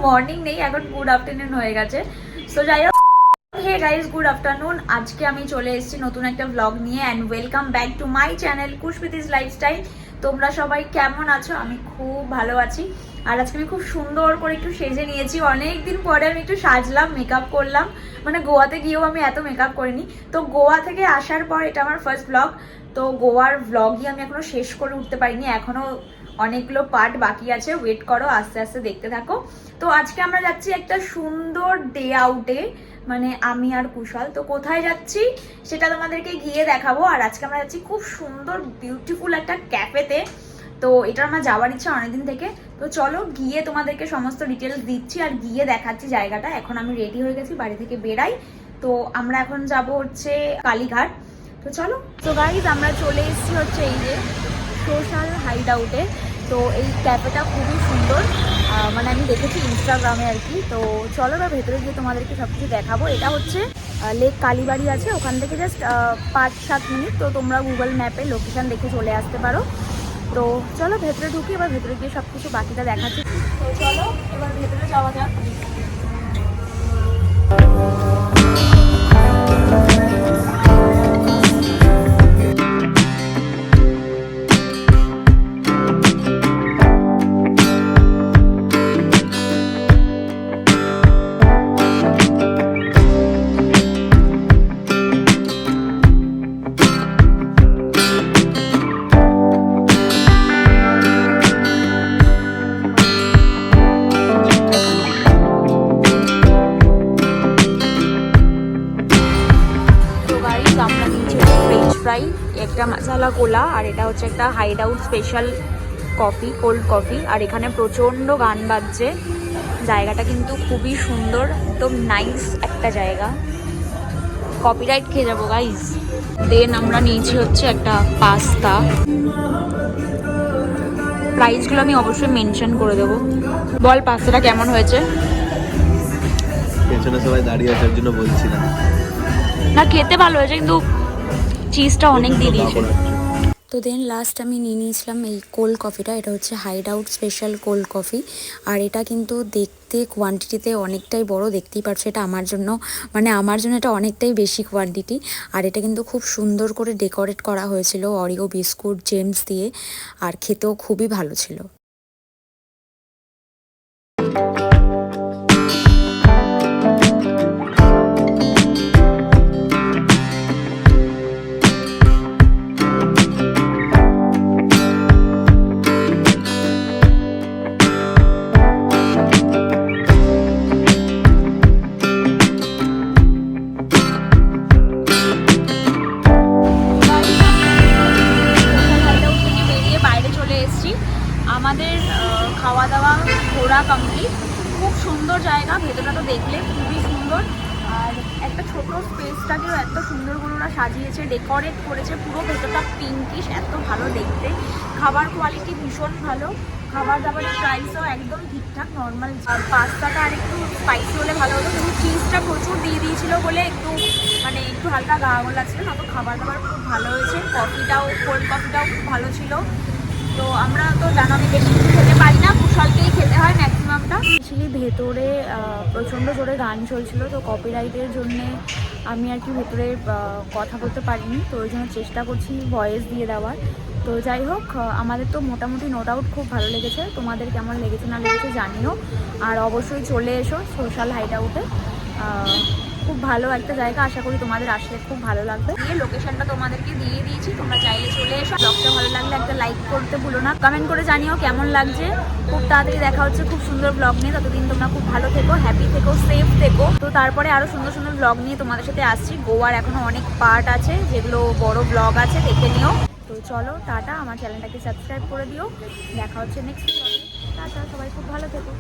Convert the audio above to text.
Morning নেই, এখন good afternoon হয়ে গেছে। সো যাই হোক, হে গাইস, গুড আফটারনুন। আজকে আমি চলে এসেছি নতুন একটা ব্লগ নিয়ে and welcome back to my channel Kushmita's lifestyle. তোমরা সবাই কেমন আছো? আমি খুব ভালো আছি। আর আজকে আমি খুব সুন্দর করে একটু সেজে নিয়েছি। অনেকদিন পরে আমি একটু সাজলাম, মেকআপ করলাম। মানে গোয়াতে গিয়েও আমি এত মেকআপ করিনি। তো গোয়া থেকে আসার পর এটা আমার ফার্স্ট ব্লগ। তো গোয়ার ব্লগই আমি এখনো শেষ করে উঠতে পারিনি, এখনো অনেকগুলো পার্ট বাকি আছে। ওয়েট করো, আস্তে আস্তে দেখতে থাকো। তো আজকে আমরা যাচ্ছি একটা সুন্দর ডে আউটে, মানে আমি আর কুশল। তো কোথায় যাচ্ছি সেটা তোমাদেরকে গিয়ে দেখাবো। আর আজকে আমরা যাচ্ছি খুব সুন্দর বিউটিফুল একটা ক্যাফেতে। তো এটা আমার যাওয়ার ইচ্ছা অনেকদিন থেকে। তো চলো গিয়ে তোমাদেরকে সমস্ত ডিটেলস দিচ্ছি আর গিয়ে দেখাচ্ছি জায়গাটা। এখন আমি রেডি হয়ে গেছি, বাড়ি থেকে বেরাই। তো আমরা এখন যাব হচ্ছে কালীঘাট। তো চলো। তো গাইজ, আমরা চলে এসেছি হচ্ছে এই যে সোশ্যাল হাইড আউটে। তো এই ক্যাফেটা খুবই সুন্দর, মানে আমি দেখেছি ইনস্টাগ্রামে আর কি। তো চলো না ভেতরে গিয়ে তোমাদেরকে সব কিছু দেখাবো। এটা হচ্ছে লেক কালীবাড়ি আছে, ওখান থেকে জাস্ট 5-7 মিনিট। তো তোমরা গুগল ম্যাপে লোকেশান দেখে চলে আসতে পারো। তো চলো ভেতরে ঢুকি, এবার ভেতরে গিয়ে সব কিছু বাকিটা দেখাচ্ছি। তো চলো এবার ভেতরে যাওয়া যাক। ফ্রাই, একটা মশালা কোলা, আর এটা হচ্ছে একটা hideout special coffee, cold coffee. আর এখানে প্রচণ্ড গান বাজছে। জায়গাটা কিন্তু খুবই সুন্দর, একদম নাইস একটা জায়গা। কপিরাইট খেয়ে যাবো গাইজ। দেন আমরা নিয়েছি হচ্ছে একটা পাস্তা। প্রাইসগুলো আমি অবশ্যই মেনশন করে দেবো। বল পাস্তাটা কেমন হয়েছে? পেছনে সবাই দাঁড়িয়ে আছে, এর জন্য বলছিলাম না, খেতে ভালো হয়েছে, কিন্তু চিজটা অনেক দিয়ে দিয়েছে। তো দেন লাস্ট আমি নিয়ে নিয়েছিলাম এই কোল্ড কফিটা। এটা হচ্ছে hideout special cold coffee. আর এটা কিন্তু দেখতে কোয়ান্টিটিতে অনেকটাই বড়, দেখতেই পারছো। এটা আমার জন্য, মানে আমার জন্য এটা অনেকটাই বেশি কোয়ান্টিটি। আর এটা কিন্তু খুব সুন্দর করে ডেকোরেট করা হয়েছিল অরিও বিস্কুট জেমস দিয়ে। আর খেতেও খুবই ভালো ছিল। আমাদের খাওয়া দাওয়া ঘোরা কমপ্লিট। খুব সুন্দর জায়গা, ভেতরটা তো দেখলে খুবই সুন্দর। আর একটা ছোট স্পেসটাকেও এত সুন্দর করে ওরা সাজিয়েছে, ডেকোরেট করেছে। পুরো ভেতরটা পিঙ্কিশ, এত ভালো দেখতে। খাবার কোয়ালিটি ভীষণ ভালো, খাবার দাবারের প্রাইসও একদম ঠিকঠাক নর্মাল। আর পাস্তাটা আর একটু স্পাইসি হলে ভালো হতো, কিন্তু চিজটা প্রচুর দিয়ে দিয়েছিল বলে একটু মানে একটু হালকা গা গোলাচ্ছিল। না তো খাবার দাবার খুব ভালো হয়েছে। কফিটাও, কোল্ড কফিটাও খুব ভালো ছিল। তো আমরা তো জানো আমি বেশি কিছু খেতে পারি না, কুশলকেই খেতে হয় ম্যাক্সিমামটা। অ্যাকচুয়ালি ভেতরে প্রচণ্ড জোরে গান চলছিল, তো কপিরাইটের জন্যে আমি আর কি ভেতরে কথা বলতে পারিনি। তো ওই জন্য চেষ্টা করছি ভয়েস দিয়ে দেওয়ার। তো যাই হোক, আমাদের তো মোটামুটি নো ডাউট খুব ভালো লেগেছে। তোমাদের কেমন লেগেছে না লেগেছে জানিও। আর অবশ্যই চলে এসো সোশ্যাল হাইড আউটে। খুব ভালো একটা জায়গা, আশা করি তোমাদের আসলে খুব ভালো লাগবে। এই লোকেশনটা তোমাদেরকে দিয়ে দিয়েছি, তোমরা চাইলে চলে এসো। ব্লগটা ভালো লাগলে একটা লাইক করতে ভুলো না, কমেন্ট করে জানিও কেমন লাগছে। খুব তাড়াতাড়ি দেখা হচ্ছে খুব সুন্দর ব্লগ নিয়ে। ততদিন তোমরা খুব ভালো থেকো, হ্যাপি থেকো, সেফ থেকো। তো তারপরে আরও সুন্দর সুন্দর ব্লগ নিয়ে তোমাদের সাথে আসছি। গোয়ার এখনো অনেক পার্ট আছে, যেগুলো বড় ব্লগ আছে, দেখে নিও। তো চলো টাটা, আমার চ্যানেলটাকে সাবস্ক্রাইব করে দিও। দেখা হচ্ছে নেক্সট ব্লগে। টাটা, সবাই খুব ভালো থেকো।